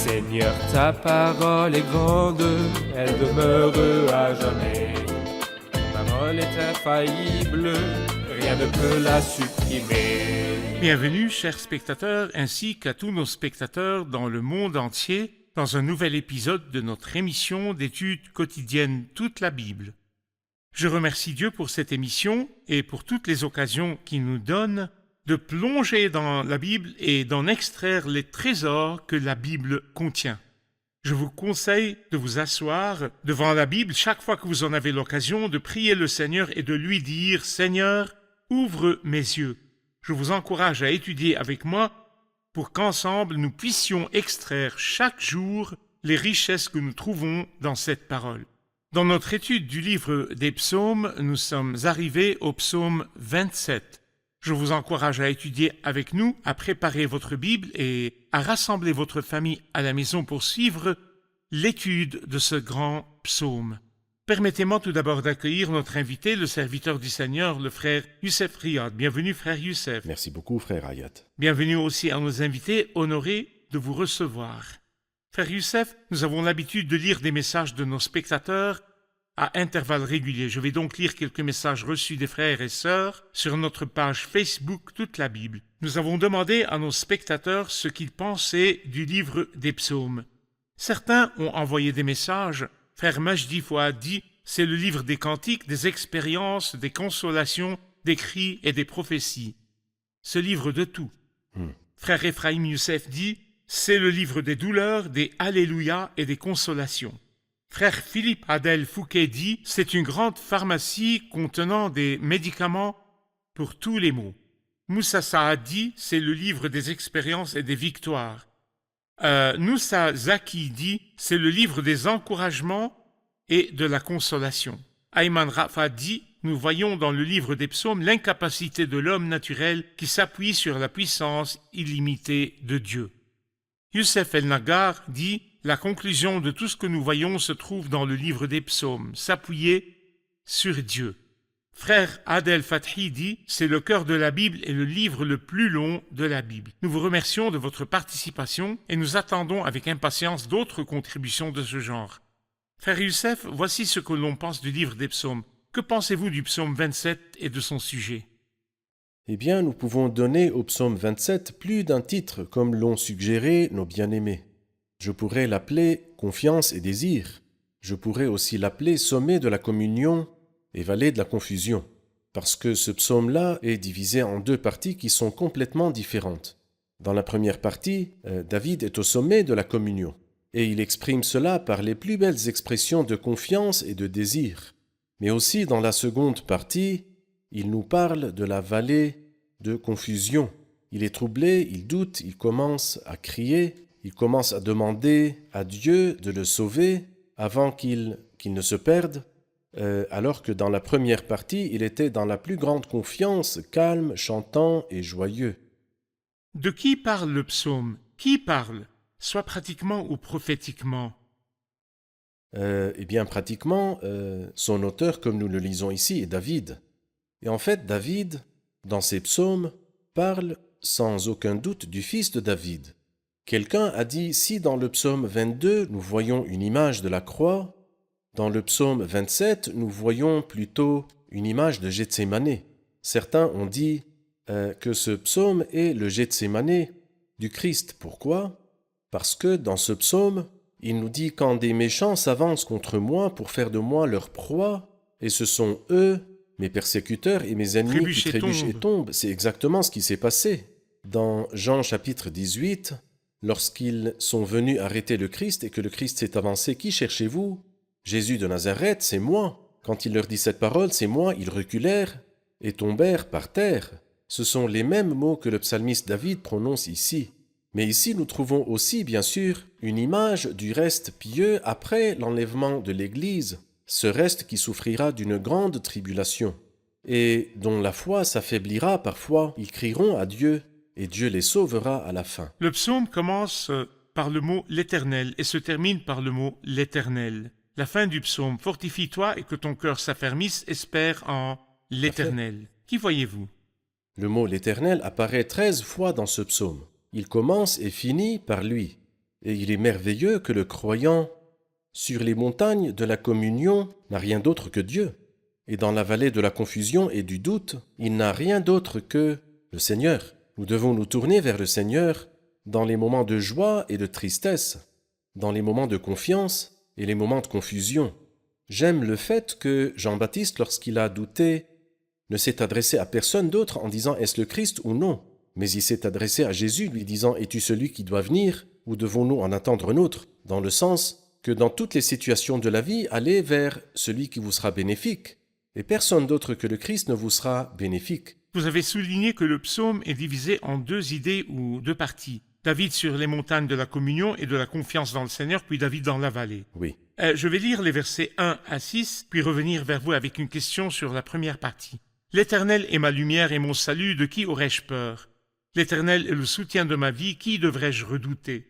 Seigneur, ta parole est grande, elle demeure à jamais. Ta parole est infaillible, rien ne peut la supprimer. Bienvenue, chers spectateurs, ainsi qu'à tous nos spectateurs dans le monde entier, dans un nouvel épisode de notre émission d'études quotidiennes Toute la Bible. Je remercie Dieu pour cette émission et pour toutes les occasions qu'il nous donne de plonger dans la Bible et d'en extraire les trésors que la Bible contient. Je vous conseille de vous asseoir devant la Bible chaque fois que vous en avez l'occasion, de prier le Seigneur et de lui dire « Seigneur, ouvre mes yeux ». Je vous encourage à étudier avec moi pour qu'ensemble nous puissions extraire chaque jour les richesses que nous trouvons dans cette parole. Dans notre étude du livre des psaumes, nous sommes arrivés au psaume 27. Je vous encourage à étudier avec nous, à préparer votre Bible et à rassembler votre famille à la maison pour suivre l'étude de ce grand psaume. Permettez-moi tout d'abord d'accueillir notre invité, le serviteur du Seigneur, le frère Youssef Riyad. Bienvenue, frère Youssef. Merci beaucoup, frère Hayat. Bienvenue aussi à nos invités, honorés de vous recevoir. Frère Youssef, nous avons l'habitude de lire des messages de nos spectateurs à intervalles réguliers. Je vais donc lire quelques messages reçus des frères et sœurs sur notre page Facebook Toute la Bible. Nous avons demandé à nos spectateurs ce qu'ils pensaient du livre des psaumes. Certains ont envoyé des messages. Frère Majdi Fouad dit « C'est le livre des cantiques, des expériences, des consolations, des cris et des prophéties. Ce livre de tout. Frère Ephraim Youssef dit « C'est le livre des douleurs, des alléluia et des consolations. » Frère Philippe Adel Fouquet dit « C'est une grande pharmacie contenant des médicaments pour tous les maux. » Moussa Saad dit « C'est le livre des expériences et des victoires. » Noussa Zaki dit « C'est le livre des encouragements et de la consolation. » Ayman Rafa dit « Nous voyons dans le livre des psaumes l'incapacité de l'homme naturel qui s'appuie sur la puissance illimitée de Dieu. » Youssef El Nagar dit « La conclusion de tout ce que nous voyons se trouve dans le livre des psaumes, s'appuyer sur Dieu. » Frère Adel Fathi dit « C'est le cœur de la Bible et le livre le plus long de la Bible. » Nous vous remercions de votre participation et nous attendons avec impatience d'autres contributions de ce genre. Frère Youssef, voici ce que l'on pense du livre des psaumes. Que pensez-vous du psaume 27 et de son sujet? Eh bien, nous pouvons donner au psaume 27 plus d'un titre, comme l'ont suggéré nos bien-aimés. Je pourrais l'appeler « Confiance et désir ». Je pourrais aussi l'appeler « Sommet de la communion » et vallée de la confusion, parce que ce psaume-là est divisé en deux parties qui sont complètement différentes. Dans la première partie, David est au sommet de la communion, et il exprime cela par les plus belles expressions de confiance et de désir. Mais aussi dans la seconde partie, il nous parle de la vallée de confusion. Il est troublé, il doute, il commence à crier, il commence à demander à Dieu de le sauver avant qu'il ne se perde, alors que dans la première partie, il était dans la plus grande confiance, calme, chantant et joyeux. De qui parle le psaume? Qui parle? Soit pratiquement ou prophétiquement. Eh bien, pratiquement, son auteur, comme nous le lisons ici, est David. Et en fait, David, dans ses psaumes, parle sans aucun doute du fils de David. Quelqu'un a dit, si dans le psaume 22, nous voyons une image de la croix, dans le psaume 27, nous voyons plutôt une image de Gethsémané. Certains ont dit que ce psaume est le Gethsémané du Christ. Pourquoi? Parce que dans ce psaume, il nous dit « Quand des méchants s'avancent contre moi pour faire de moi leur proie, et ce sont eux, mes persécuteurs et mes ennemis qui trébuchent et tombent. » C'est exactement ce qui s'est passé. Dans Jean chapitre 18, lorsqu'ils sont venus arrêter le Christ et que le Christ s'est avancé, « Qui cherchez-vous » Jésus de Nazareth, c'est moi. Quand il leur dit cette parole, c'est moi, ils reculèrent et tombèrent par terre. Ce sont les mêmes mots que le psalmiste David prononce ici. Mais ici, nous trouvons aussi, bien sûr, une image du reste pieux après l'enlèvement de l'Église, ce reste qui souffrira d'une grande tribulation, et dont la foi s'affaiblira parfois. Ils crieront à Dieu, et Dieu les sauvera à la fin. Le psaume commence par le mot « l'Éternel » et se termine par le mot « l'Éternel ». La fin du psaume « Fortifie-toi et que ton cœur s'affermisse, espère en l'Éternel ». Qui voyez-vous? Le mot « l'Éternel » apparaît 13 fois dans ce psaume. Il commence et finit par lui. Et il est merveilleux que le croyant, sur les montagnes de la communion, n'a rien d'autre que Dieu. Et dans la vallée de la confusion et du doute, il n'a rien d'autre que le Seigneur. Nous devons nous tourner vers le Seigneur dans les moments de joie et de tristesse, dans les moments de confiance et les moments de confusion. J'aime le fait que Jean-Baptiste, lorsqu'il a douté, ne s'est adressé à personne d'autre en disant « Est-ce le Christ ou non ?» Mais il s'est adressé à Jésus, lui disant « Es-tu celui qui doit venir ou devons-nous en attendre un autre ?» Dans le sens que dans toutes les situations de la vie, allez vers celui qui vous sera bénéfique. Et personne d'autre que le Christ ne vous sera bénéfique. Vous avez souligné que le psaume est divisé en deux idées ou deux parties. David sur les montagnes de la communion et de la confiance dans le Seigneur, puis David dans la vallée. Oui. Je vais lire les versets 1 à 6, puis revenir vers vous avec une question sur la première partie. « L'Éternel est ma lumière et mon salut, de qui aurais-je peur? L'Éternel est le soutien de ma vie, qui devrais-je redouter?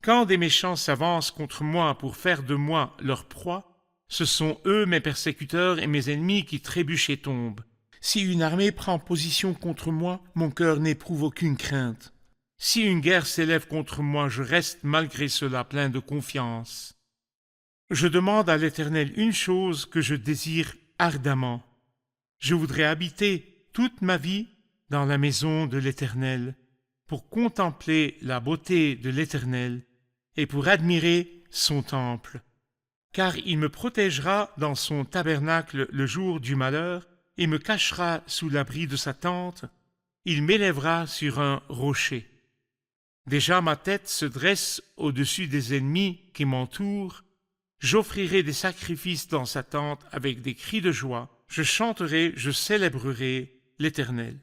Quand des méchants s'avancent contre moi pour faire de moi leur proie, ce sont eux mes persécuteurs et mes ennemis qui trébuchent et tombent. Si une armée prend position contre moi, mon cœur n'éprouve aucune crainte. Si une guerre s'élève contre moi, je reste malgré cela plein de confiance. Je demande à l'Éternel une chose que je désire ardemment. Je voudrais habiter toute ma vie dans la maison de l'Éternel, pour contempler la beauté de l'Éternel et pour admirer son temple. Car il me protégera dans son tabernacle le jour du malheur et me cachera sous l'abri de sa tente. Il m'élèvera sur un rocher. Déjà ma tête se dresse au-dessus des ennemis qui m'entourent. J'offrirai des sacrifices dans sa tente avec des cris de joie. Je chanterai, je célébrerai l'Éternel.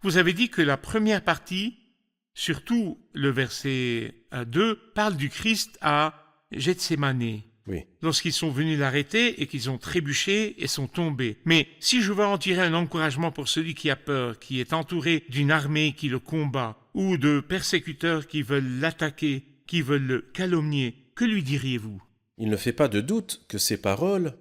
Vous avez dit que la première partie, surtout le verset 2, parle du Christ à Gethsémane. Oui. Lorsqu'ils sont venus l'arrêter et qu'ils ont trébuché et sont tombés. Mais si je veux en tirer un encouragement pour celui qui a peur, qui est entouré d'une armée qui le combat, ou de persécuteurs qui veulent l'attaquer, qui veulent le calomnier, que lui diriez-vous? Il ne fait pas de doute que ces paroles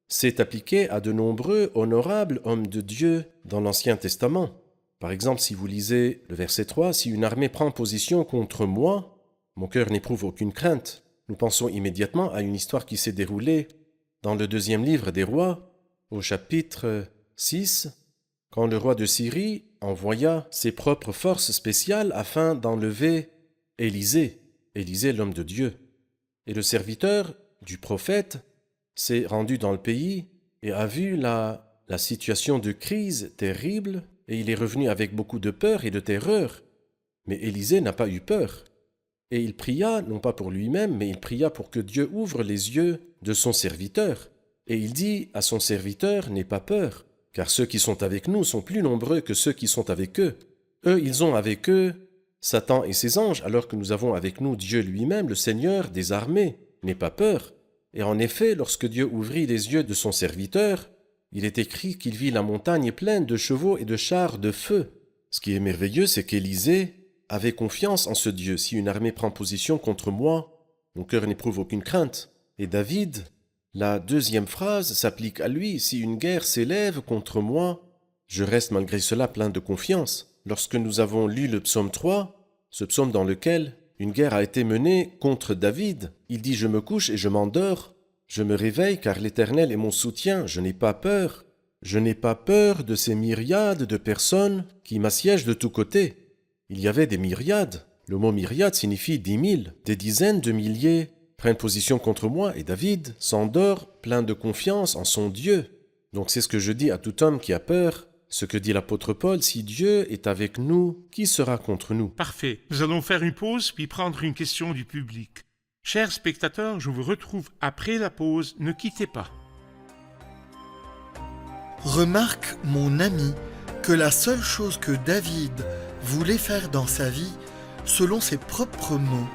s'est appliqué à de nombreux honorables hommes de Dieu dans l'Ancien Testament. Par exemple, si vous lisez le verset 3, « Si une armée prend position contre moi, mon cœur n'éprouve aucune crainte. » Nous pensons immédiatement à une histoire qui s'est déroulée dans le 2e livre des rois, au chapitre 6, quand le roi de Syrie envoya ses propres forces spéciales afin d'enlever Élisée, l'homme de Dieu. Et le serviteur du prophète s'est rendu dans le pays et a vu la situation de crise terrible, et il est revenu avec beaucoup de peur et de terreur. Mais Élisée n'a pas eu peur. Et il pria, non pas pour lui-même, mais il pria pour que Dieu ouvre les yeux de son serviteur. Et il dit à son serviteur, « N'aie pas peur, car ceux qui sont avec nous sont plus nombreux que ceux qui sont avec eux. Eux, ils ont avec eux Satan et ses anges, alors que nous avons avec nous Dieu lui-même, le Seigneur des armées. N'aie pas peur. » Et en effet, lorsque Dieu ouvrit les yeux de son serviteur, il est écrit qu'il vit la montagne pleine de chevaux et de chars de feu. Ce qui est merveilleux, c'est qu'Élisée avait confiance en ce Dieu. Si une armée prend position contre moi, mon cœur n'éprouve aucune crainte. Et David, la 2e phrase s'applique à lui. Si une guerre s'élève contre moi, je reste malgré cela plein de confiance. Lorsque nous avons lu le psaume 3, ce psaume dans lequel une guerre a été menée contre David, il dit « Je me couche et je m'endors, je me réveille car l'Éternel est mon soutien, je n'ai pas peur. Je n'ai pas peur de ces myriades de personnes qui m'assiègent de tous côtés. » Il y avait des myriades. Le mot myriade signifie 10 000. Des dizaines de milliers prennent position contre moi et David s'endort plein de confiance en son Dieu. Donc c'est ce que je dis à tout homme qui a peur, ce que dit l'apôtre Paul, si Dieu est avec nous, qui sera contre nous? Parfait. Nous allons faire une pause puis prendre une question du public. Chers spectateurs, je vous retrouve après la pause. Ne quittez pas. Remarque, mon ami, que la seule chose que David voulait faire dans sa vie, selon ses propres mots,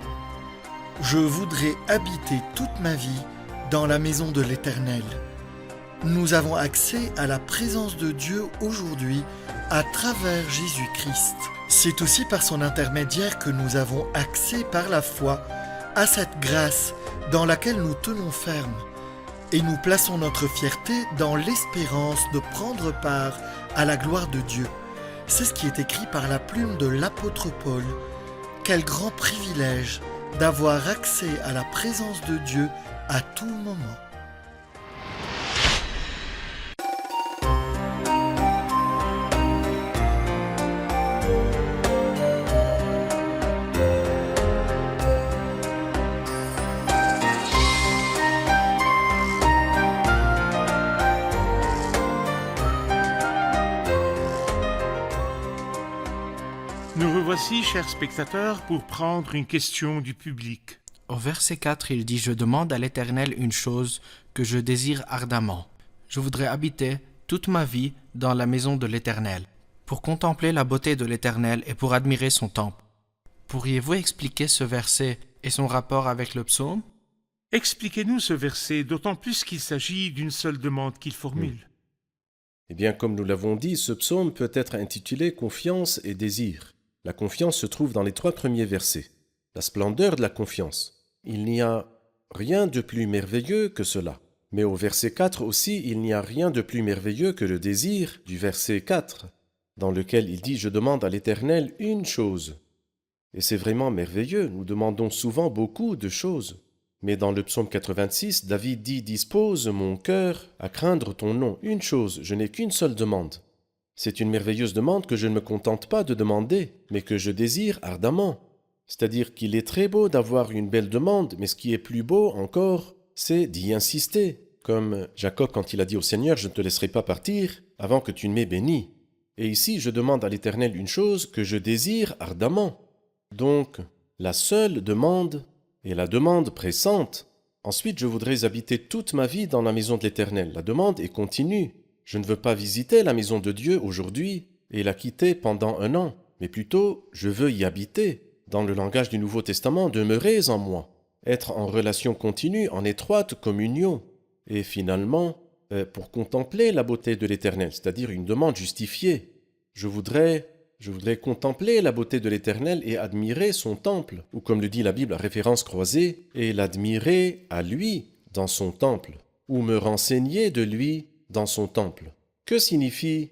« Je voudrais habiter toute ma vie dans la maison de l'Éternel ». Nous avons accès à la présence de Dieu aujourd'hui à travers Jésus-Christ. C'est aussi par son intermédiaire que nous avons accès par la foi à cette grâce dans laquelle nous tenons ferme et nous plaçons notre fierté dans l'espérance de prendre part à la gloire de Dieu. C'est ce qui est écrit par la plume de l'apôtre Paul. Quel grand privilège d'avoir accès à la présence de Dieu à tout moment. Nous revoici, chers spectateurs, pour prendre une question du public. Au verset 4, il dit « Je demande à l'Éternel une chose que je désire ardemment. Je voudrais habiter toute ma vie dans la maison de l'Éternel, pour contempler la beauté de l'Éternel et pour admirer son temple. » Pourriez-vous expliquer ce verset et son rapport avec le psaume? Expliquez-nous ce verset, d'autant plus qu'il s'agit d'une seule demande qu'il formule. Eh bien, comme nous l'avons dit, ce psaume peut être intitulé « Confiance et désir ». La confiance se trouve dans les 3 premiers versets. La splendeur de la confiance. Il n'y a rien de plus merveilleux que cela. Mais au verset 4 aussi, il n'y a rien de plus merveilleux que le désir du verset 4, dans lequel il dit « Je demande à l'Éternel une chose ». Et c'est vraiment merveilleux, nous demandons souvent beaucoup de choses. Mais dans le psaume 86, David dit « Dispose mon cœur à craindre ton nom. Une chose, je n'ai qu'une seule demande. » C'est une merveilleuse demande que je ne me contente pas de demander, mais que je désire ardemment. C'est-à-dire qu'il est très beau d'avoir une belle demande, mais ce qui est plus beau encore, c'est d'y insister. Comme Jacob quand il a dit au Seigneur « Je ne te laisserai pas partir avant que tu ne m'aies béni ». Et ici, je demande à l'Éternel une chose que je désire ardemment. Donc, la seule demande est la demande pressante. Ensuite, je voudrais habiter toute ma vie dans la maison de l'Éternel. La demande est continue. Je ne veux pas visiter la maison de Dieu aujourd'hui et la quitter pendant 1 an, mais plutôt, je veux y habiter. Dans le langage du Nouveau Testament, demeurez en moi, être en relation continue, en étroite communion, et finalement, pour contempler la beauté de l'Éternel, c'est-à-dire une demande justifiée. Je voudrais contempler la beauté de l'Éternel et admirer son temple, ou comme le dit la Bible à référence croisée, et l'admirer à lui dans son temple, ou me renseigner de lui dans son temple. Que signifie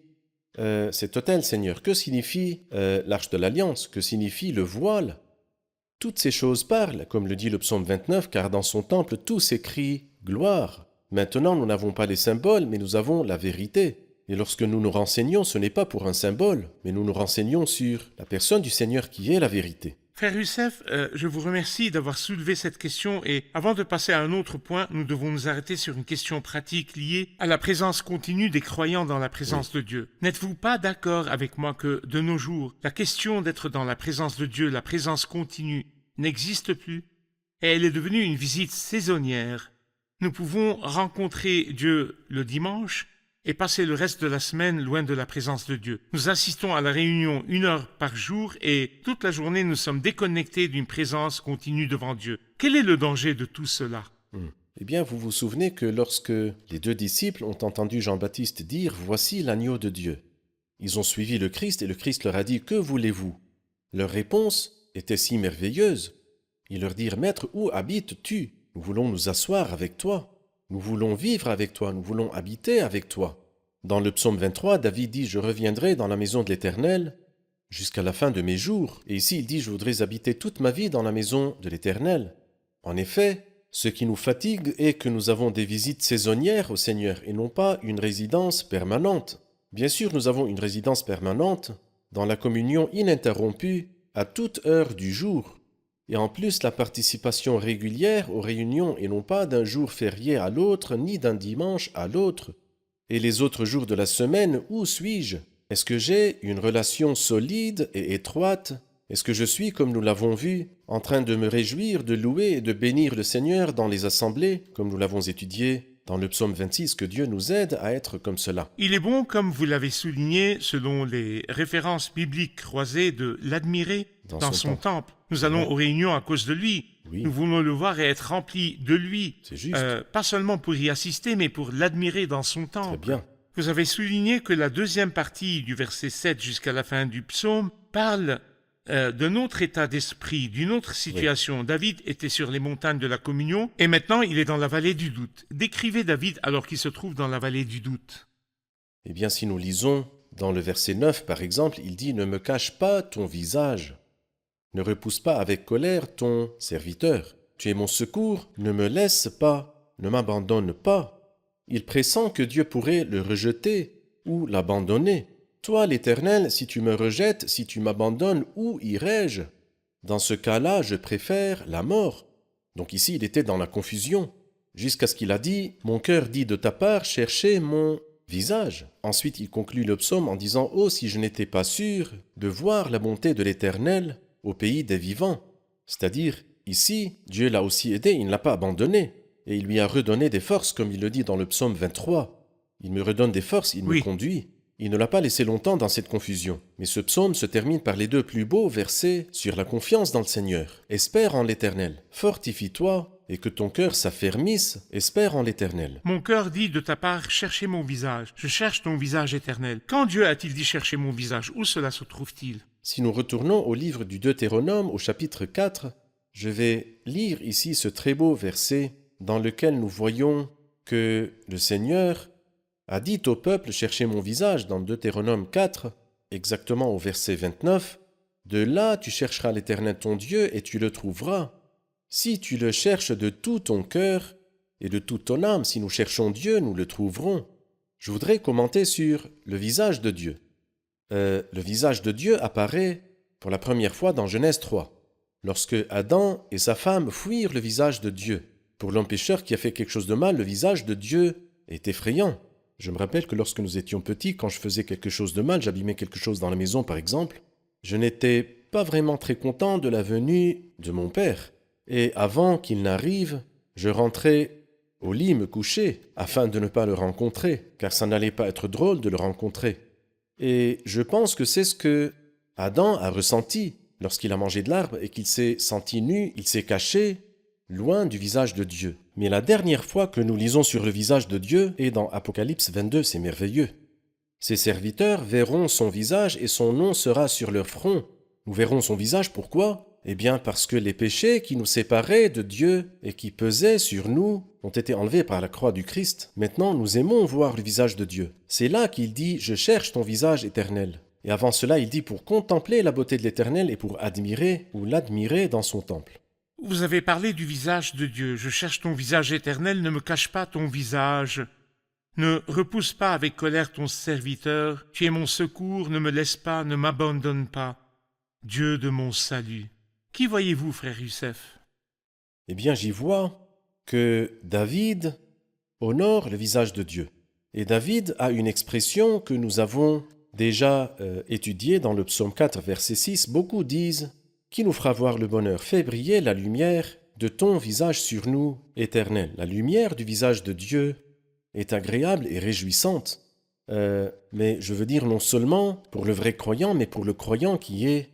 cet autel, Seigneur? Que signifie l'arche de l'Alliance? Que signifie le voile? Toutes ces choses parlent, comme le dit le psaume 29, car dans son temple tout s'écrit gloire. Maintenant, nous n'avons pas les symboles, mais nous avons la vérité. Et lorsque nous nous renseignons, ce n'est pas pour un symbole, mais nous nous renseignons sur la personne du Seigneur qui est la vérité. Frère Youssef, je vous remercie d'avoir soulevé cette question et avant de passer à un autre point, nous devons nous arrêter sur une question pratique liée à la présence continue des croyants dans la présence de Dieu. N'êtes-vous pas d'accord avec moi que, de nos jours, la question d'être dans la présence de Dieu, la présence continue, n'existe plus et elle est devenue une visite saisonnière? Nous pouvons rencontrer Dieu le dimanche et passer le reste de la semaine loin de la présence de Dieu. Nous assistons à la réunion 1 heure par jour et toute la journée nous sommes déconnectés d'une présence continue devant Dieu. Quel est le danger de tout cela? Eh bien, vous vous souvenez que lorsque les 2 disciples ont entendu Jean-Baptiste dire « Voici l'agneau de Dieu », ils ont suivi le Christ et le Christ leur a dit « Que voulez-vous » Leur réponse était si merveilleuse. Ils leur dirent « Maître, où habites-tu? Nous voulons nous asseoir avec toi. Nous voulons vivre avec toi, nous voulons habiter avec toi. » Dans le psaume 23, David dit « Je reviendrai dans la maison de l'Éternel jusqu'à la fin de mes jours. » Et ici, il dit « Je voudrais habiter toute ma vie dans la maison de l'Éternel. » En effet, ce qui nous fatigue est que nous avons des visites saisonnières au Seigneur et non pas une résidence permanente. Bien sûr, nous avons une résidence permanente dans la communion ininterrompue à toute heure du jour. Et en plus, la participation régulière aux réunions et non pas d'un jour férié à l'autre, ni d'un dimanche à l'autre. Et les autres jours de la semaine, où suis-je? Est-ce que j'ai une relation solide et étroite? Est-ce que je suis, comme nous l'avons vu, en train de me réjouir, de louer et de bénir le Seigneur dans les assemblées, comme nous l'avons étudié dans le psaume 26, que Dieu nous aide à être comme cela? Il est bon, comme vous l'avez souligné, selon les références bibliques croisées, de l'admirer dans son temple. Nous allons aux réunions à cause de lui. Oui. Nous voulons le voir et être remplis de lui. C'est juste. Pas seulement pour y assister, mais pour l'admirer dans son temple. Très bien. Vous avez souligné que la deuxième partie du verset 7 jusqu'à la fin du psaume parle d'un autre état d'esprit, d'une autre situation. Oui. David était sur les montagnes de la communion et maintenant il est dans la vallée du doute. Décrivez David alors qu'il se trouve dans la vallée du doute. Eh bien, si nous lisons dans le verset 9, par exemple, il dit « Ne me cache pas ton visage ». Ne repousse pas avec colère ton serviteur. Tu es mon secours, ne me laisse pas, ne m'abandonne pas. Il pressent que Dieu pourrait le rejeter ou l'abandonner. Toi, l'Éternel, si tu me rejettes, si tu m'abandonnes, où irai-je? Dans ce cas-là, je préfère la mort. Donc ici, il était dans la confusion, jusqu'à ce qu'il a dit « Mon cœur dit de ta part, cherchez mon visage ». Ensuite, il conclut le psaume en disant « Oh, si je n'étais pas sûr de voir la bonté de l'Éternel au pays des vivants ». C'est-à-dire, ici, Dieu l'a aussi aidé, il ne l'a pas abandonné, et il lui a redonné des forces, comme il le dit dans le psaume 23. Il me redonne des forces, il me conduit. Il ne l'a pas laissé longtemps dans cette confusion. Mais ce psaume se termine par les deux plus beaux versets sur la confiance dans le Seigneur. Espère en l'Éternel, fortifie-toi, et que ton cœur s'affermisse, espère en l'Éternel. Mon cœur dit de ta part, cherchez mon visage. Je cherche ton visage éternel. Quand Dieu a-t-il dit chercher mon visage? Où cela se trouve-t-il? Si nous retournons au livre du Deutéronome, au chapitre 4, je vais lire ici ce très beau verset dans lequel nous voyons que le Seigneur a dit au peuple « Cherchez mon visage » dans Deutéronome 4, exactement au verset 29. « De là tu chercheras l'Éternel ton Dieu et tu le trouveras. Si tu le cherches de tout ton cœur et de toute ton âme, si nous cherchons Dieu, nous le trouverons. » Je voudrais commenter sur le visage de Dieu. Le visage de Dieu apparaît pour la première fois dans Genèse 3, lorsque Adam et sa femme fuirent le visage de Dieu. Pour l'homme pécheur qui a fait quelque chose de mal, le visage de Dieu est effrayant. Je me rappelle que lorsque nous étions petits, quand je faisais quelque chose de mal, j'abîmais quelque chose dans la maison par exemple, je n'étais pas vraiment très content de la venue de mon père. Et avant qu'il n'arrive, je rentrais au lit me coucher afin de ne pas le rencontrer, car ça n'allait pas être drôle de le rencontrer. Et je pense que c'est ce que Adam a ressenti lorsqu'il a mangé de l'arbre et qu'il s'est senti nu, il s'est caché loin du visage de Dieu. Mais la dernière fois que nous lisons sur le visage de Dieu est dans Apocalypse 22, c'est merveilleux. Ses serviteurs verront son visage et son nom sera sur leur front. Nous verrons son visage, pourquoi? Eh bien parce que les péchés qui nous séparaient de Dieu et qui pesaient sur nous ont été enlevés par la croix du Christ. Maintenant, nous aimons voir le visage de Dieu. C'est là qu'il dit « Je cherche ton visage éternel ». Et avant cela, il dit pour contempler la beauté de l'Éternel et pour admirer ou l'admirer dans son temple. Vous avez parlé du visage de Dieu. Je cherche ton visage éternel, ne me cache pas ton visage. Ne repousse pas avec colère ton serviteur. Tu es mon secours, ne me laisse pas, ne m'abandonne pas. Dieu de mon salut. Qui voyez-vous, frère Youssef? Eh bien, j'y vois que David honore le visage de Dieu. Et David a une expression que nous avons déjà étudiée dans le psaume 4, verset 6. Beaucoup disent « Qui nous fera voir le bonheur? Fais briller la lumière de ton visage sur nous, Éternel. » La lumière du visage de Dieu est agréable et réjouissante. Mais je veux dire non seulement pour le vrai croyant, mais pour le croyant qui est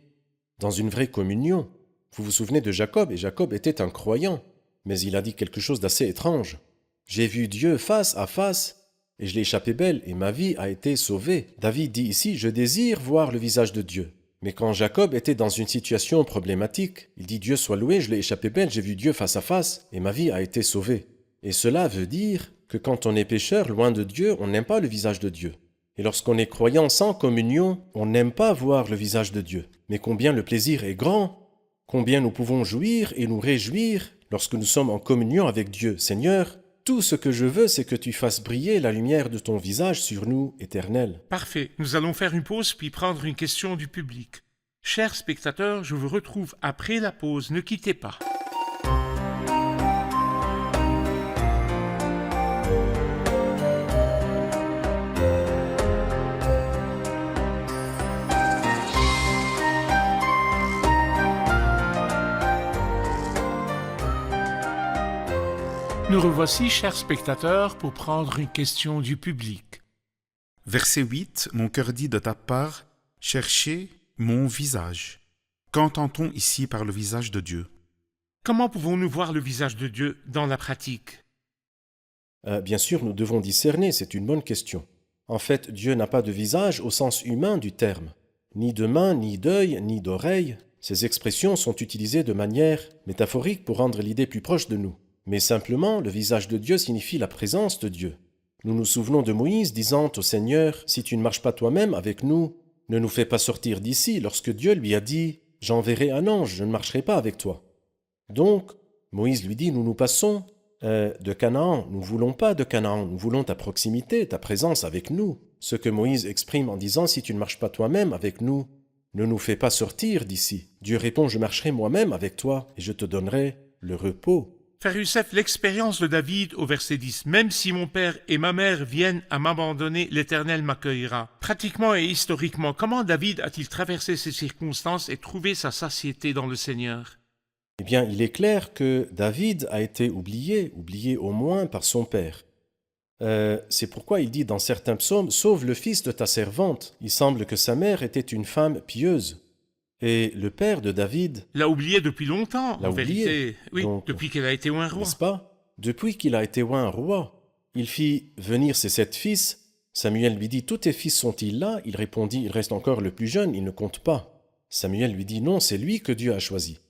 dans une vraie communion. Vous vous souvenez de Jacob, et Jacob était un croyant, mais il a dit quelque chose d'assez étrange. « J'ai vu Dieu face à face, et je l'ai échappé belle, et ma vie a été sauvée. » David dit ici « Je désire voir le visage de Dieu. » Mais quand Jacob était dans une situation problématique, il dit « Dieu soit loué, je l'ai échappé belle, j'ai vu Dieu face à face, et ma vie a été sauvée. » Et cela veut dire que quand on est pécheur, loin de Dieu, on n'aime pas le visage de Dieu. Et lorsqu'on est croyant sans communion, on n'aime pas voir le visage de Dieu. Mais combien le plaisir est grand, combien nous pouvons jouir et nous réjouir lorsque nous sommes en communion avec Dieu. Seigneur, tout ce que je veux, c'est que tu fasses briller la lumière de ton visage sur nous, Éternel. Parfait. Nous allons faire une pause puis prendre une question du public. Chers spectateurs, je vous retrouve après la pause. Ne quittez pas. Nous revoici, chers spectateurs, pour prendre une question du public. Verset 8, mon cœur dit de ta part, cherchez mon visage. Qu'entend-on ici par le visage de Dieu? Comment pouvons-nous voir le visage de Dieu dans la pratique? Bien sûr, nous devons discerner, c'est une bonne question. En fait, Dieu n'a pas de visage au sens humain du terme. Ni de main, ni d'œil, ni d'oreille. Ces expressions sont utilisées de manière métaphorique pour rendre l'idée plus proche de nous. Mais simplement, le visage de Dieu signifie la présence de Dieu. Nous nous souvenons de Moïse disant au Seigneur, « Si tu ne marches pas toi-même avec nous, ne nous fais pas sortir d'ici. » Lorsque Dieu lui a dit, « j'enverrai un ange, je ne marcherai pas avec toi. Donc, Moïse lui dit, nous passons de Canaan, nous ne voulons pas de Canaan, nous voulons ta proximité, ta présence avec nous. Ce que Moïse exprime en disant, si tu ne marches pas toi-même avec nous, ne nous fais pas sortir d'ici. Dieu répond, je marcherai moi-même avec toi et je te donnerai le repos. Frère Youssef, l'expérience de David au verset 10, « Même si mon père et ma mère viennent à m'abandonner, l'Éternel m'accueillera. » Pratiquement et historiquement, comment David a-t-il traversé ces circonstances et trouvé sa satiété dans le Seigneur? Eh bien, il est clair que David a été oublié au moins par son père. C'est pourquoi il dit dans certains psaumes, « Sauve le fils de ta servante ». Il semble que sa mère était une femme pieuse. Et le père de David L'a oublié depuis longtemps, l'a en oublié. vérité. Oui, Donc, depuis qu'elle a été oint roi. n'est-ce pas? Depuis qu'il a été oint roi, il fit venir ses 7 fils. Samuel lui dit, « Tous tes fils sont-ils là ?» Il répondit, « Il reste encore le plus jeune, il ne compte pas. » Samuel lui dit, « Non, c'est lui que Dieu a choisi.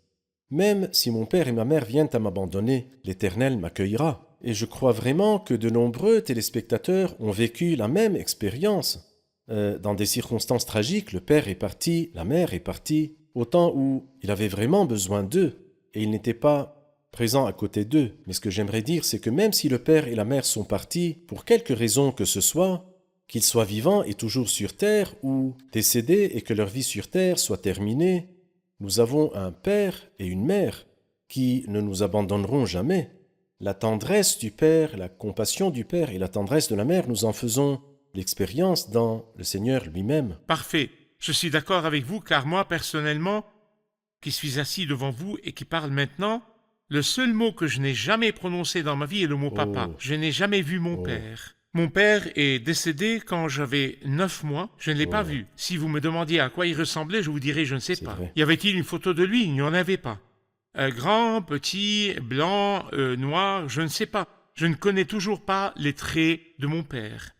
Même si mon père et ma mère viennent à m'abandonner, l'Éternel m'accueillera. » Et je crois vraiment que de nombreux téléspectateurs ont vécu la même expérience. Dans des circonstances tragiques, le père est parti, la mère est partie, au temps où il avait vraiment besoin d'eux, et il n'était pas présent à côté d'eux. Mais ce que j'aimerais dire, c'est que même si le père et la mère sont partis, pour quelque raison que ce soit, qu'ils soient vivants et toujours sur terre, ou décédés et que leur vie sur terre soit terminée, nous avons un père et une mère qui ne nous abandonneront jamais. La tendresse du père, la compassion du père et la tendresse de la mère, nous en faisons l'expérience dans le Seigneur lui-même. Parfait. Je suis d'accord avec vous, car moi, personnellement, qui suis assis devant vous et qui parle maintenant, le seul mot que je n'ai jamais prononcé dans ma vie est le mot papa. Je n'ai jamais vu mon père. Mon père est décédé quand j'avais 9 mois. Je ne l'ai pas vu. Si vous me demandiez à quoi il ressemblait, je vous dirais je ne sais pas. Vrai. Y avait-il une photo de lui? Il n'y en avait pas. Grand, petit, blanc, noir, je ne sais pas. Je ne connais toujours pas les traits de mon père.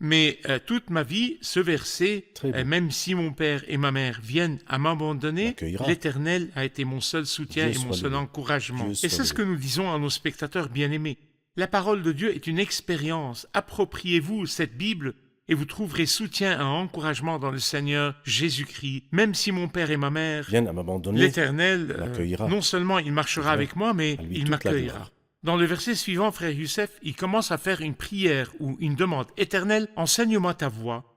Mais toute ma vie, ce verset, Très bien. même si mon père et ma mère viennent à m'abandonner, M'accueillera. l'Éternel a été mon seul soutien Dieu et mon soit seul loué. encouragement. Dieu Et soit c'est ce que loué. nous disons à nos spectateurs bien-aimés. La parole de Dieu est une expérience. Appropriez-vous cette Bible et vous trouverez soutien et encouragement dans le Seigneur Jésus-Christ. Même si mon père et ma mère, Viennent à m'abandonner. l'Éternel, m'accueillera. non seulement il marchera C'est vrai. avec moi, mais À lui il toute la m'accueillera. gloire. Dans le verset suivant, frère Youssef, il commence à faire une prière ou une demande. Éternel, enseigne-moi ta voie.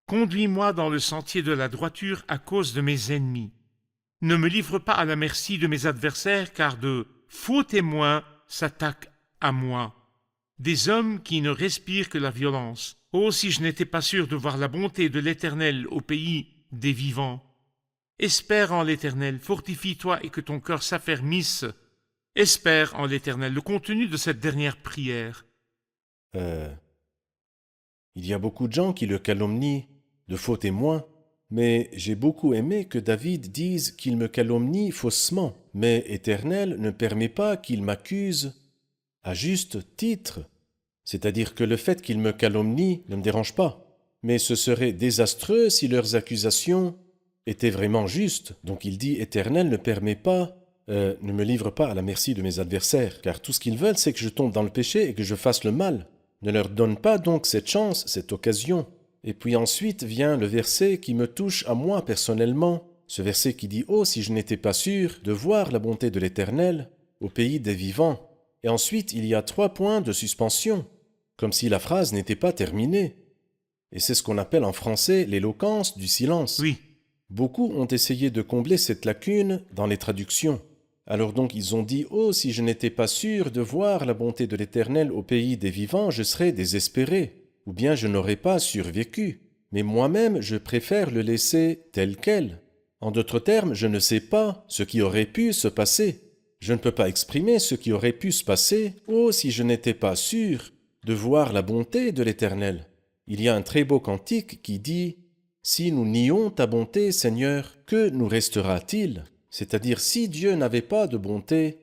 Conduis-moi dans le sentier de la droiture à cause de mes ennemis. Ne me livre pas à la merci de mes adversaires, car de faux témoins s'attaquent à moi. Des hommes qui ne respirent que la violence. Oh, si je n'étais pas sûr de voir la bonté de l'Éternel au pays des vivants. Espère en l'Éternel, fortifie-toi et que ton cœur s'affermisse. Espère en l'Éternel. Le contenu de cette dernière prière. Il y a beaucoup de gens qui le calomnient, de faux témoins, mais j'ai beaucoup aimé que David dise qu'il me calomnie faussement. Mais Éternel ne permet pas qu'il m'accuse à juste titre. C'est-à-dire que le fait qu'il me calomnie ne me dérange pas. Mais ce serait désastreux si leurs accusations étaient vraiment justes. Donc il dit, Éternel ne permet pas, ne me livre pas à la merci de mes adversaires, car tout ce qu'ils veulent, c'est que je tombe dans le péché et que je fasse le mal. Ne leur donne pas donc cette chance, cette occasion. Et puis ensuite vient le verset qui me touche à moi personnellement, ce verset qui dit « Oh, si je n'étais pas sûr de voir la bonté de l'Éternel au pays des vivants ». Et ensuite, il y a 3 points de suspension, comme si la phrase n'était pas terminée. Et c'est ce qu'on appelle en français l'éloquence du silence. Oui, Beaucoup ont essayé de combler cette lacune dans les traductions. Alors donc ils ont dit « Oh, si je n'étais pas sûr de voir la bonté de l'Éternel au pays des vivants, je serais désespéré, ou bien je n'aurais pas survécu. Mais moi-même, je préfère le laisser tel quel. En d'autres termes, je ne sais pas ce qui aurait pu se passer. Je ne peux pas exprimer ce qui aurait pu se passer. Oh, si je n'étais pas sûr de voir la bonté de l'Éternel. » Il y a un très beau cantique qui dit « Si nous nions ta bonté, Seigneur, que nous restera-t-il » C'est-à-dire, si Dieu n'avait pas de bonté,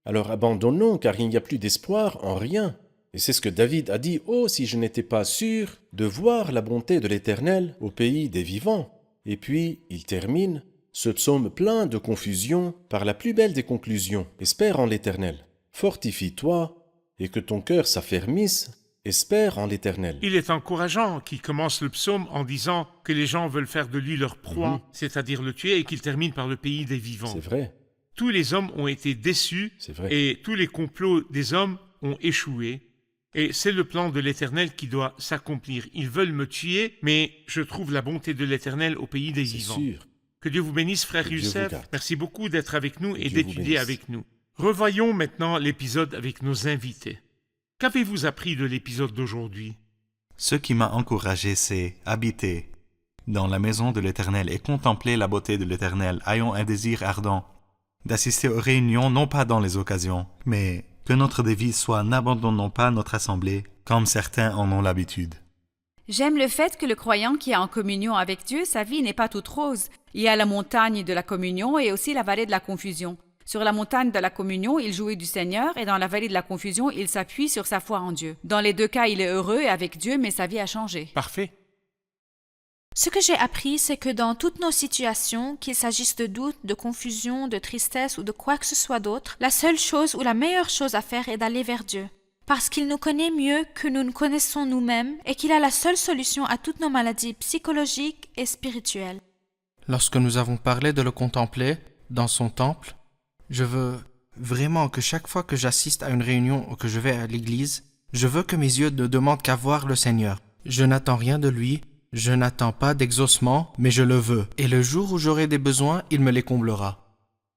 alors abandonnons, car il n'y a plus d'espoir en rien. Et c'est ce que David a dit, « Oh, si je n'étais pas sûr de voir la bonté de l'Éternel au pays des vivants !» Et puis, il termine ce psaume plein de confusion par la plus belle des conclusions. « Espère en l'Éternel, fortifie-toi, et que ton cœur s'affermisse. espère en l'Éternel. Il est encourageant qu'il commence le psaume en disant que les gens veulent faire de lui leur proie, c'est-à-dire le tuer, et qu'il termine par le pays des vivants. C'est vrai, Tous les hommes ont été déçus c'est vrai. et tous les complots des hommes ont échoué. Et c'est le plan de l'Éternel qui doit s'accomplir. Ils veulent me tuer, mais je trouve la bonté de l'Éternel au pays des C'est vivants. sûr. Que Dieu vous bénisse, frère Que Dieu vous Youssef. garde. Merci beaucoup d'être avec nous et Dieu vous d'étudier bénisse. avec nous. Revoyons maintenant l'épisode avec nos invités. Qu'avez-vous appris de l'épisode d'aujourd'hui? Ce qui m'a encouragé, c'est habiter dans la maison de l'Éternel et contempler la beauté de l'Éternel, ayant un désir ardent d'assister aux réunions, non pas dans les occasions, mais que notre devise soit « N'abandonnons pas notre assemblée, comme certains en ont l'habitude ». J'aime le fait que le croyant qui est en communion avec Dieu, sa vie n'est pas toute rose. Il y a la montagne de la communion et aussi la vallée de la confusion. Sur la montagne de la communion, il jouit du Seigneur et dans la vallée de la confusion, il s'appuie sur sa foi en Dieu. Dans les deux cas, il est heureux et avec Dieu, mais sa vie a changé. Parfait. Ce que j'ai appris, c'est que dans toutes nos situations, qu'il s'agisse de doute, de confusion, de tristesse ou de quoi que ce soit d'autre, la seule chose ou la meilleure chose à faire est d'aller vers Dieu. Parce qu'il nous connaît mieux que nous nous connaissons nous-mêmes et qu'il a la seule solution à toutes nos maladies psychologiques et spirituelles. Lorsque nous avons parlé de le contempler dans son temple, je veux vraiment que chaque fois que j'assiste à une réunion ou que je vais à l'église, je veux que mes yeux ne demandent qu'à voir le Seigneur. Je n'attends rien de lui, je n'attends pas d'exaucement, mais je le veux. Et le jour où j'aurai des besoins, il me les comblera.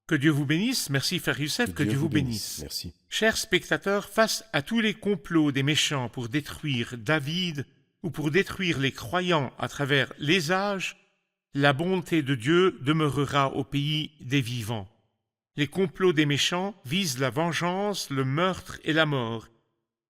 Que Dieu vous bénisse. Merci, frère Youssef. Que Dieu vous bénisse. Merci. Chers spectateurs, face à tous les complots des méchants pour détruire David ou pour détruire les croyants à travers les âges, la bonté de Dieu demeurera au pays des vivants. Les complots des méchants visent la vengeance, le meurtre et la mort.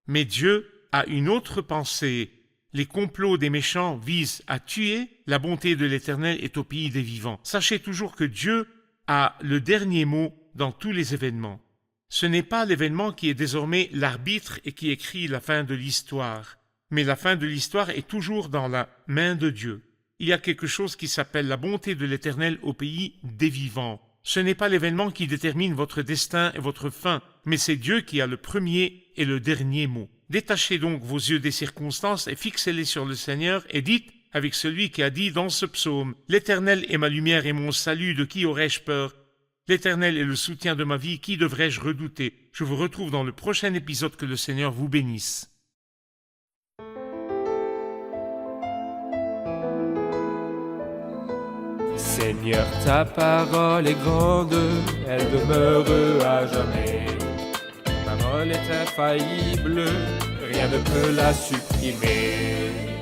Mais Dieu a une autre pensée. Les complots des méchants visent à tuer, la bonté de l'Éternel est au pays des vivants. Sachez toujours que Dieu a le dernier mot dans tous les événements. Ce n'est pas l'événement qui est désormais l'arbitre et qui écrit la fin de l'histoire, mais la fin de l'histoire est toujours dans la main de Dieu. Il y a quelque chose qui s'appelle la bonté de l'Éternel au pays des vivants. Ce n'est pas l'événement qui détermine votre destin et votre fin, mais c'est Dieu qui a le premier et le dernier mot. Détachez donc vos yeux des circonstances et fixez-les sur le Seigneur et dites avec celui qui a dit dans ce psaume « L'Éternel est ma lumière et mon salut, de qui aurais-je peur ? L'Éternel est le soutien de ma vie, qui devrais-je redouter ?» Je vous retrouve dans le prochain épisode. Que le Seigneur vous bénisse. Seigneur, ta parole est grande, elle demeure à jamais. Ta parole est infaillible, rien ne peut la supprimer.